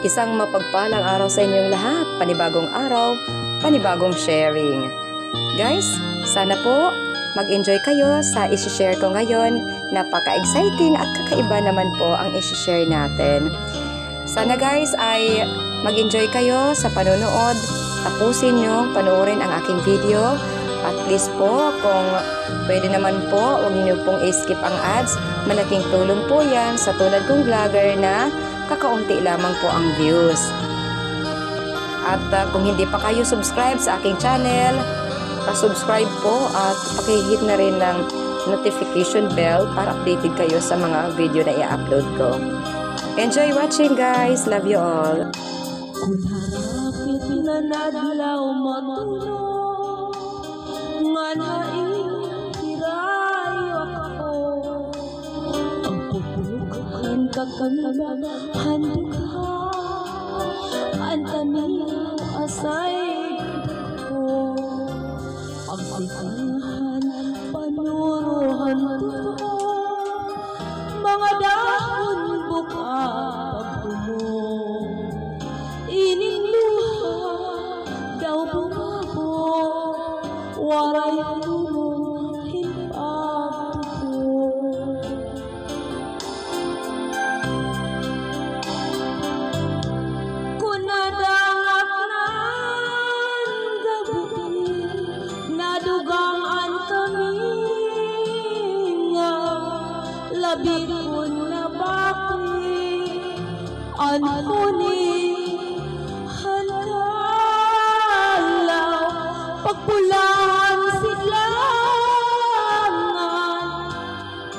Isang mapagpalang araw sa inyong lahat. Panibagong araw, panibagong sharing. Guys, sana po mag-enjoy kayo sa isi-share ko ngayon. Napaka-exciting at kakaiba naman po ang isi-share natin. Sana guys ay mag-enjoy kayo sa panonood. Tapusin nyo, panoorin ang aking video. At please po, kung pwede naman po, huwag niyo pong i-skip ang ads. Malaking tulong po yan sa tulad kong vlogger na kakaunti lamang po ang views. At kung hindi pa kayo subscribe sa aking channel, pa-subscribe po at pakihit na rin ng notification bell para updated kayo sa mga video na i-upload ko. Enjoy watching guys! Love you all! Kung harapit na nadlaw matulog, nga naihirayo ako, ang pupukahan kakanglahan ka, ang tamilaw asay ko, ang sikanhan panuruhan ko, mga dahon buka pagtumo, ininluha daw bumabo, waray hulong himpagtupo. Kunadangak nan gabi, nadugangan kami nga, labi ko na baki, anhuni pagpulaan silangan,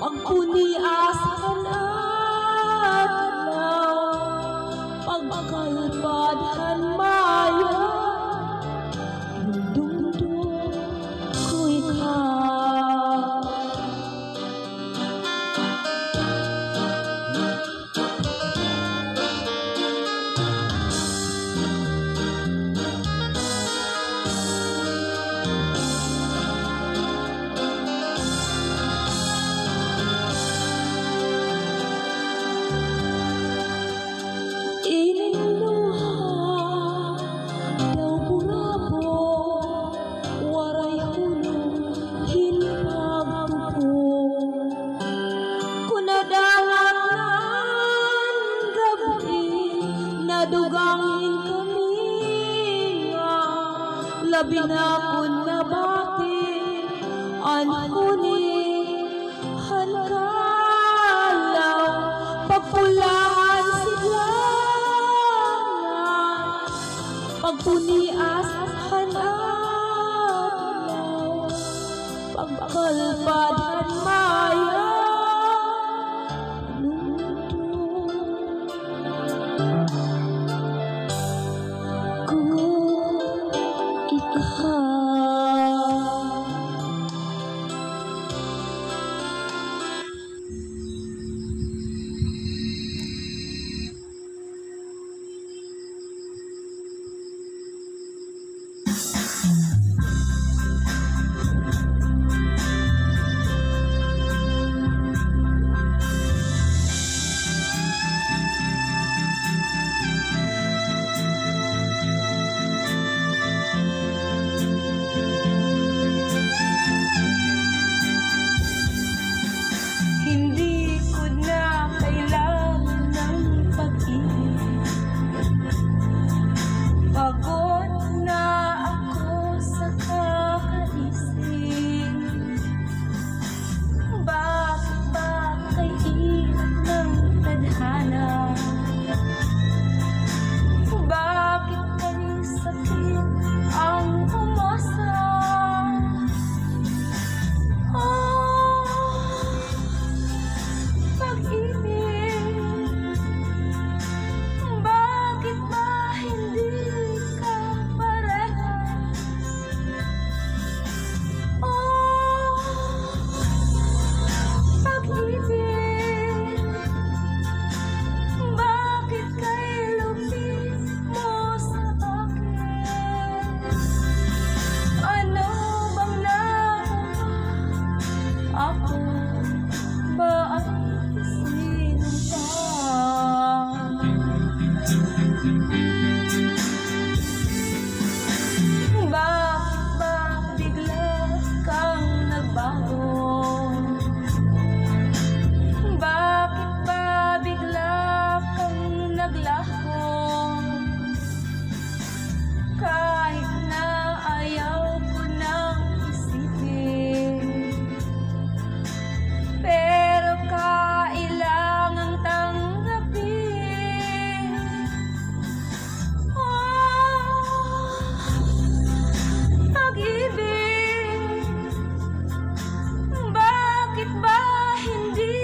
pagpuniasan adlaw, pagkalpadhan maya, dundundun ko ikaw. Nadugangin kami nga, labi na kun nabati, anhuni hankalaw, pagpulaan silangan, pagpunias hanadlaw, pagkalpadhan maya, ba ang sinumpa? Bakit ba bigla kang nagbago? Bakit ba bigla kang naglaho? Kahit na ayaw ko nang isipin, pero kailangang tanggapin. Pag-ibig, bakit ba hindi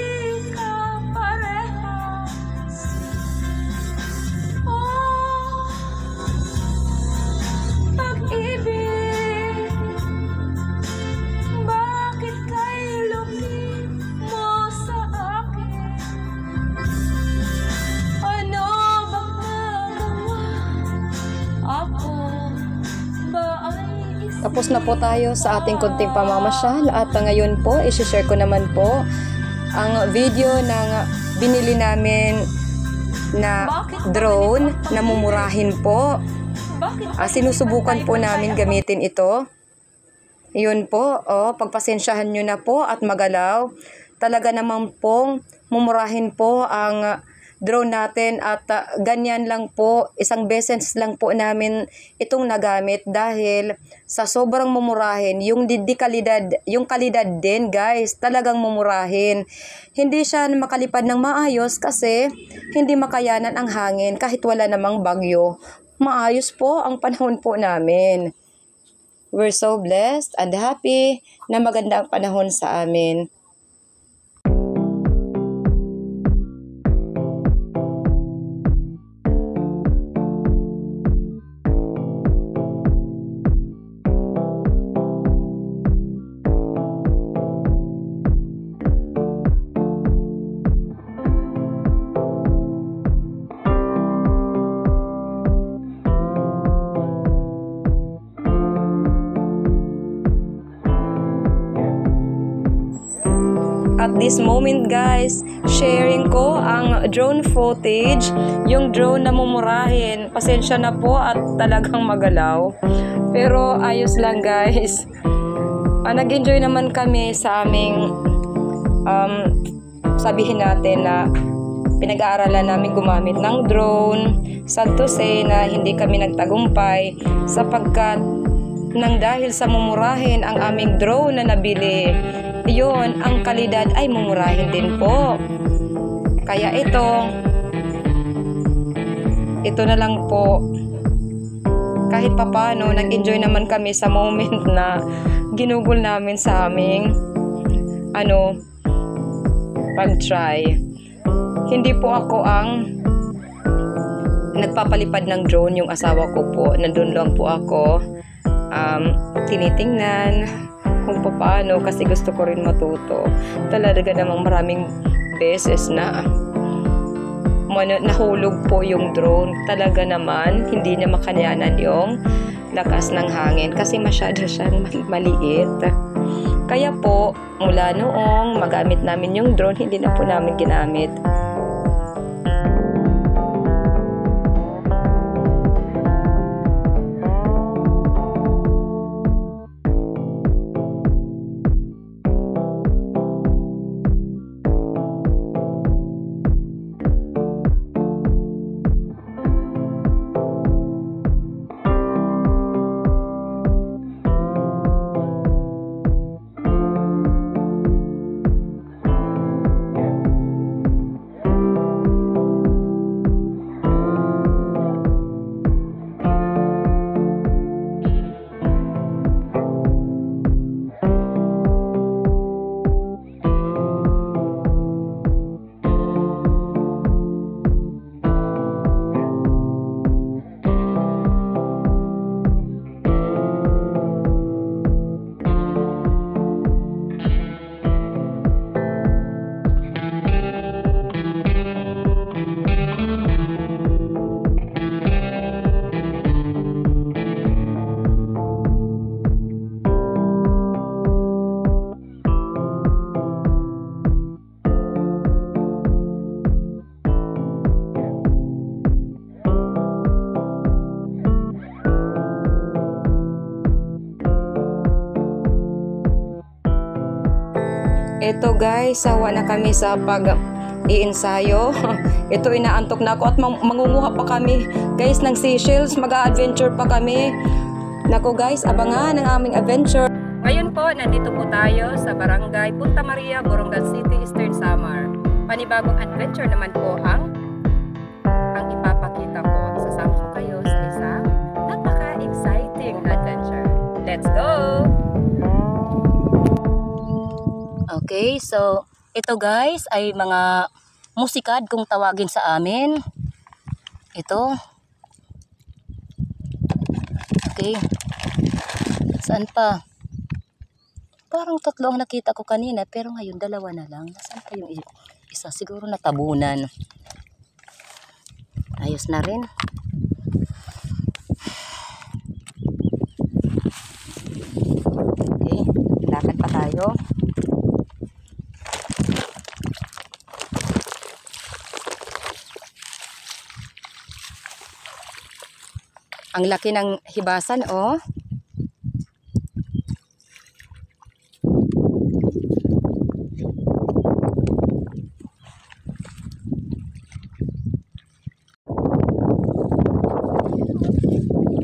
ka parehas? Pag-ibig, bakit kay lupit mo sa akin? Ano bang nagawa? Ako ba ay Tapos na po tayo sa ating konting pamamasyal at ngayon po, isi-share ko naman po ang video ng binili namin na drone na mumurahin po. Sinusubukan po namin gamitin ito. Yun po, pagpasensyahan nyo na po at magalaw. Talaga naman pong mumurahin po ang drone natin at ganyan lang po, isang beses lang po namin itong nagamit dahil sa sobrang mumurahin, yung kalidad din guys, talagang mumurahin. Hindi siya makalipad ng maayos kasi hindi makayanan ang hangin kahit wala namang bagyo. Maayos po ang panahon po namin. We're so blessed and happy na maganda ang panahon sa amin. At this moment guys, sharing ko ang drone footage, yung drone na mumurahin. Pasensya na po at talagang magalaw. Pero ayos lang guys. Nag-enjoy naman kami sa aming, sabihin natin na pinag-aaralan namin gumamit ng drone. Sad to say na hindi kami nagtagumpay sapagkat nang dahil sa mumurahin ang aming drone na nabili, yun, ang kalidad ay mumurahin din po. Kaya ito na lang po. Kahit papano, nag-enjoy naman kami sa moment na ginugol namin sa aming pag-try. Hindi po ako ang nagpapalipad ng drone, yung asawa ko po. Nandun lang po ako tinitingnan kung paano kasi gusto ko rin matuto. Talaga namang maraming beses na nahulog po yung drone. Talaga naman hindi niya makayanan yung lakas ng hangin kasi masyado siyang maliit. Kaya po mula noong magamit namin yung drone, hindi na po namin ginamit. Ito guys, sawa na kami sa pag-iensayo. Ito, inaantok na ako at mangunguha pa kami. Guys, ng Seychelles, mag-a-adventure pa kami. Nako guys, abangan ang aming adventure. Ngayon po, nandito po tayo sa Barangay Punta Maria, Borongan City, Eastern Samar. Panibagong adventure naman po ang ipapakita ko. Isasama ko kayo sa isang napaka-exciting adventure. Let's go! Okay, so ito guys ay mga musikad kung tawagin sa amin. Ito. Okay. Saan pa? Parang 3 ang nakita ko kanina pero ngayon 2 na lang. Nasaan pa yung isa? Siguro natabunan. Ayos na rin. Okay, lakad pa tayo. Ang laki ng hibasan, oh.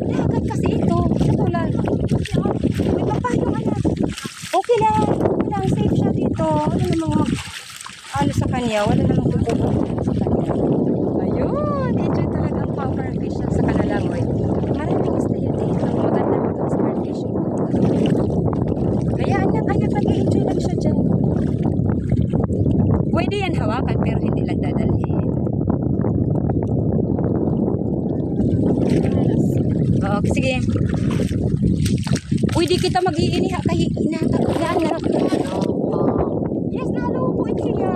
Lakad kasi ito. Katulad. May papayong anak. Okay lang. Safe siya dito. Wala namang ano sa kanya. Wala namang kukuha sa kanya. Ayun. Enjoy talaga ang power fish sa Kalalangoy. Maraming isda yun dito. Maganda mag sa fishing. Kaya anak nag-enjoy lang siya dyan. Pwede yan hawakan pero hindi lang dadalhin. Okay, sige. Pwede kita mag-iiniha kahit inatakot na anak. Yes, nalupuin siya.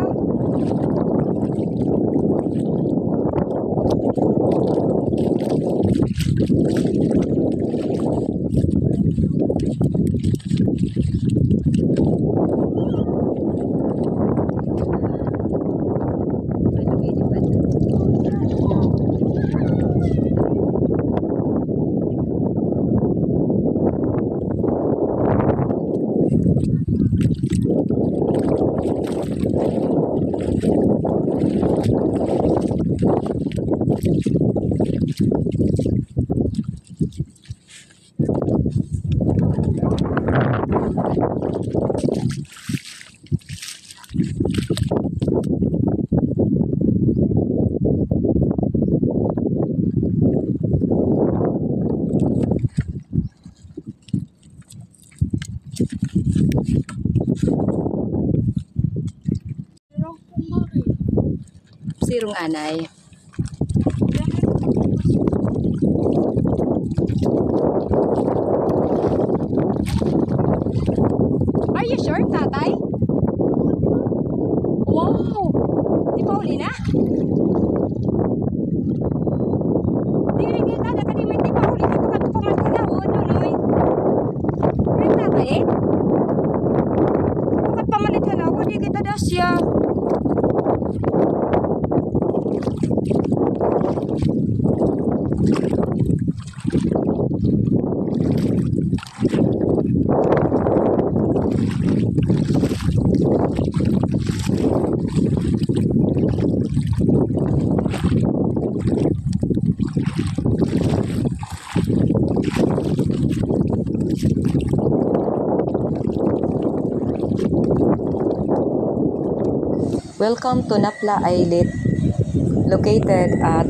Sirong anay. Are you sure, tatay? Wow! Di pa uli na? Dili kita, nakadiman di pa uli na. Kapag pamantunawod, nunoy. Rin tatay eh? Kapag pamantunawod, di kita dasya. Welcome to Napla Islet, located at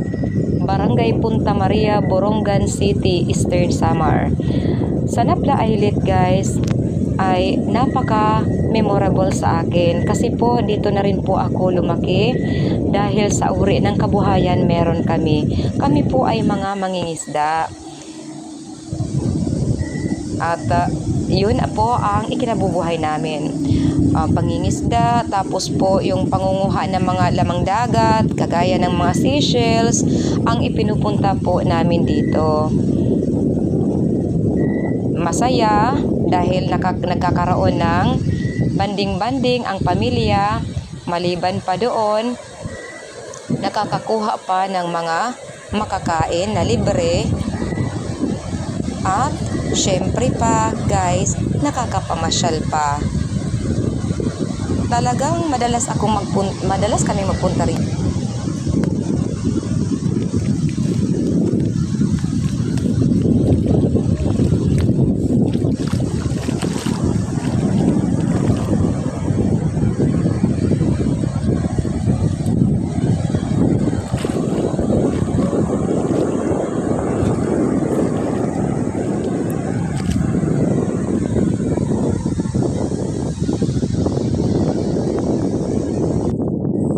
Barangay Punta Maria, Borongan City, Eastern Samar. Sa Napla Islet guys, ay napaka-memorable sa akin kasi po dito na rin po ako lumaki dahil sa uri ng kabuhayan meron kami. Kami po ay mga mangingisda. At yun po ang ikinabubuhay namin. Pangingisda, tapos po yung pangunguha ng mga lamang dagat, kagaya ng mga Seychelles, ang ipinupunta po namin dito. Masaya dahil nagkakaroon ng banding-banding ang pamilya, maliban pa doon, nakakakuha pa ng mga makakain na libre, at syempre pa guys, nakakapamasyal pa. talagang madalas kami magpunta rin.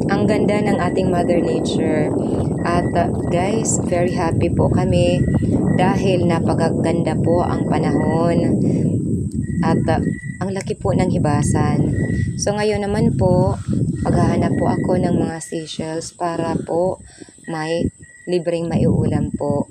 Ang ganda ng ating Mother Nature. At guys, very happy po kami dahil napakaganda po ang panahon. At ang laki po ng hibasan. So ngayon naman po, maghahanap po ako ng mga seashells para po may libreng maiulam po.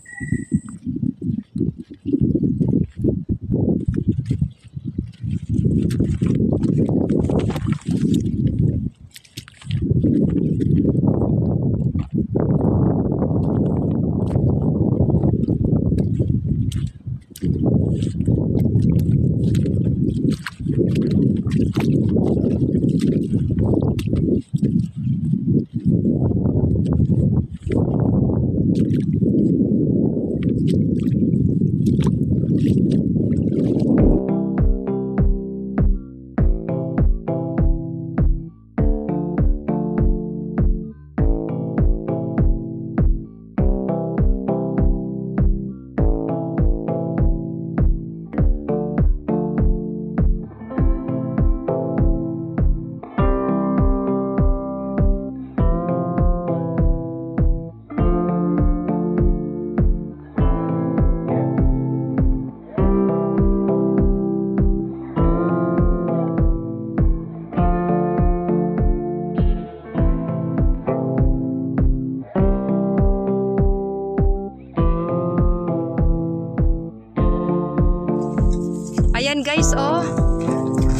Ayan guys, oh.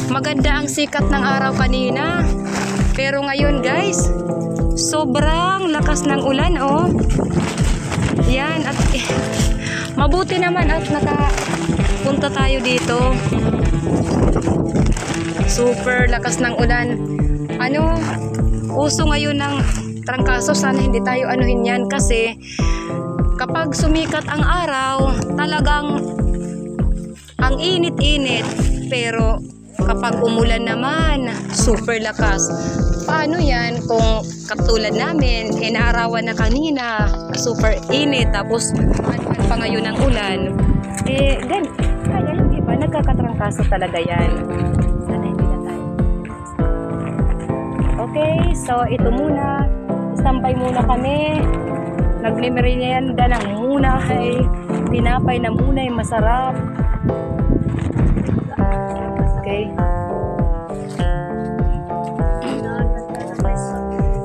Maganda ang sikat ng araw kanina. Pero ngayon guys, sobrang lakas ng ulan, oh. Yan, at mabuti naman at nakapunta tayo dito. Super lakas ng ulan. Uso ngayon ng trangkaso. Sana hindi tayo anuhin yan kasi kapag sumikat ang araw, talagang ang init-init, pero kapag umulan naman, super lakas. Paano yan kung katulad namin, naarawan na kanina, super init, tapos pa ngayon ang ulan? Kaya hindi ba, nagkakatrangkaso talaga yan. Sana hindi na tayo. Okay, so ito muna. Standby muna kami. Nagme-merienda lang muna. Tinapay na muna yung masarap. Okay.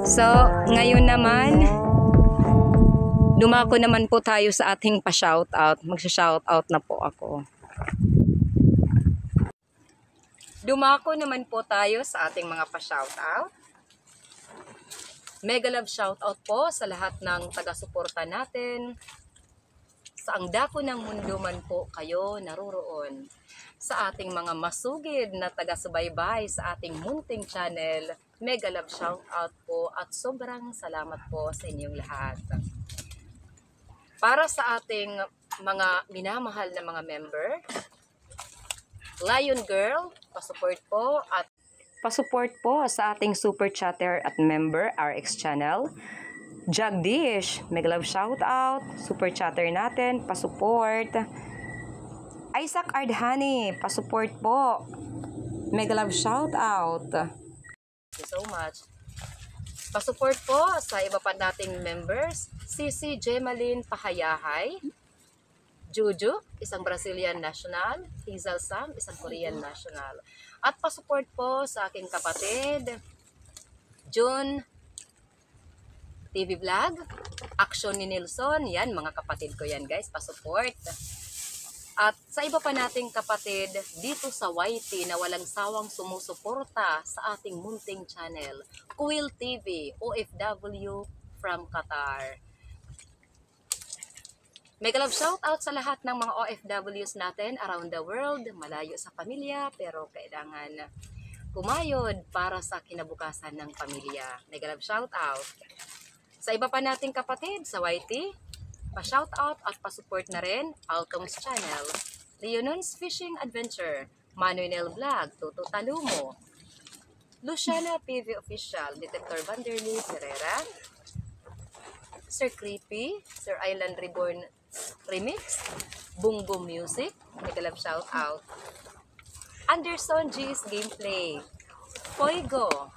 So, ngayon naman, dumako naman po tayo sa ating pa-shoutout. Magsha-shoutout na po ako. Dumako naman po tayo sa ating mga pa-shoutout. Mega love shoutout po sa lahat ng taga-suporta natin. Sa ang dako ng mundo man po kayo naroroon. Sa ating mga masugid na taga-subaybay sa ating munting channel, mega love shoutout po at sobrang salamat po sa inyong lahat. Para sa ating mga minamahal na mga member, Lion Girl, pasupport po at pasupport po sa ating super chatter at member RX channel. Jagdish, mega love shoutout, super chatter natin, pasupport. Isaac Ardhani, pasupport po. Mega love shoutout. Thank you so much. Pasupport po sa iba pa nating members, Sisi Gemaline Pahayahay, Juju, isang Brazilian national, Hazel Sam, isang Korean national. At pasupport po sa aking kapatid, June TV Vlog, Action ni Nelson, yan mga kapatid ko yan guys, pasupport. At sa iba pa nating kapatid dito sa YT na walang sawang sumusuporta sa ating munting channel, Kuil TV, OFW from Qatar. Mega love shout out sa lahat ng mga OFWs natin around the world, malayo sa pamilya pero kailangan kumayod para sa kinabukasan ng pamilya. Mega love shoutout. Sa iba pa nating kapatid sa YT, pa-shoutout at pa-support na rin Altong's Channel, Leonon's Fishing Adventure, Manuel Vlog, Toto Talumo, Luciana PV Official, Detector Vanderly Herrera, Sir Creepy, Sir Island Reborn Remix, Bungo Music, mega love shoutout, Anderson G's Gameplay, Poigo,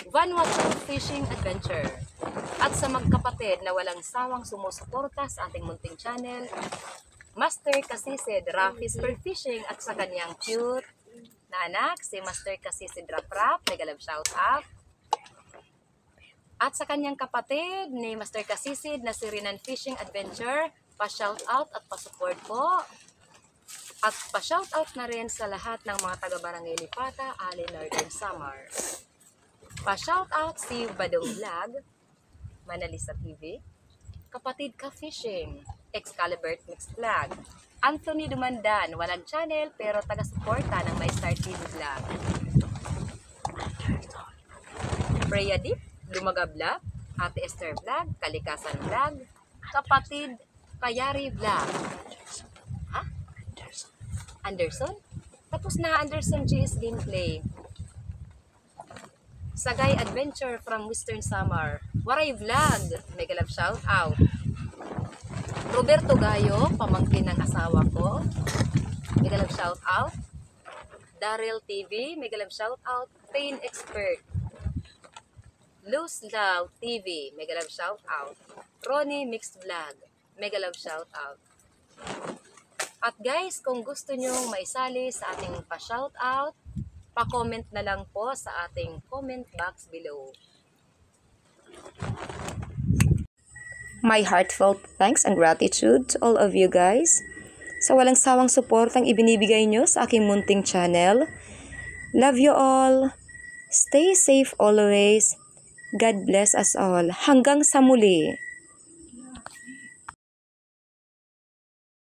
Vanuatu Fishing Adventure, at sa magkapatid na walang sawang sumusuporta sa ating munting channel, Master Kasisid Raffis Per Fishing at sa kanyang cute na anak, si Master Kasisid Rap, mega love shoutout. At sa kanyang kapatid ni Master Kasisid na si Rinan Fishing Adventure, pa-shoutout at pa-support po. At pa-shoutout na rin sa lahat ng mga taga-Barangay Lipata, Ali Northern Samar. Pa-shoutout si Badong Vlog, Manalisa TV, Kapatid Ka Fishing, Excalibur Mix Vlog, Anthony Dumandan, walang channel pero taga-suporta ng My Star TV Vlog, Freya Deep, Lumaga Vlog, Ate Esther Vlog, Kalikasan Vlog, Kapatid Kayari Vlog. Ha? Anderson? Tapos na Anderson G's Gameplay. Sagay Adventure from Western Samar, Waray Vlog, mega love shout out. Roberto Gayo, pamangkin ng asawa ko, mega love shout out. Daryl TV, mega love shout out. Pain Expert, Luz Love TV, mega love shout out. Ronnie Mixed Vlog, mega love shout out. At guys, kung gusto nyo maisali sa ating pa-shout out, pa-comment na lang po sa ating comment box below. My heartfelt thanks and gratitude to all of you guys sa walang sawang suportang ibinibigay nyo sa aking munting channel. Love you all. Stay safe always. God bless us all. Hanggang sa muli.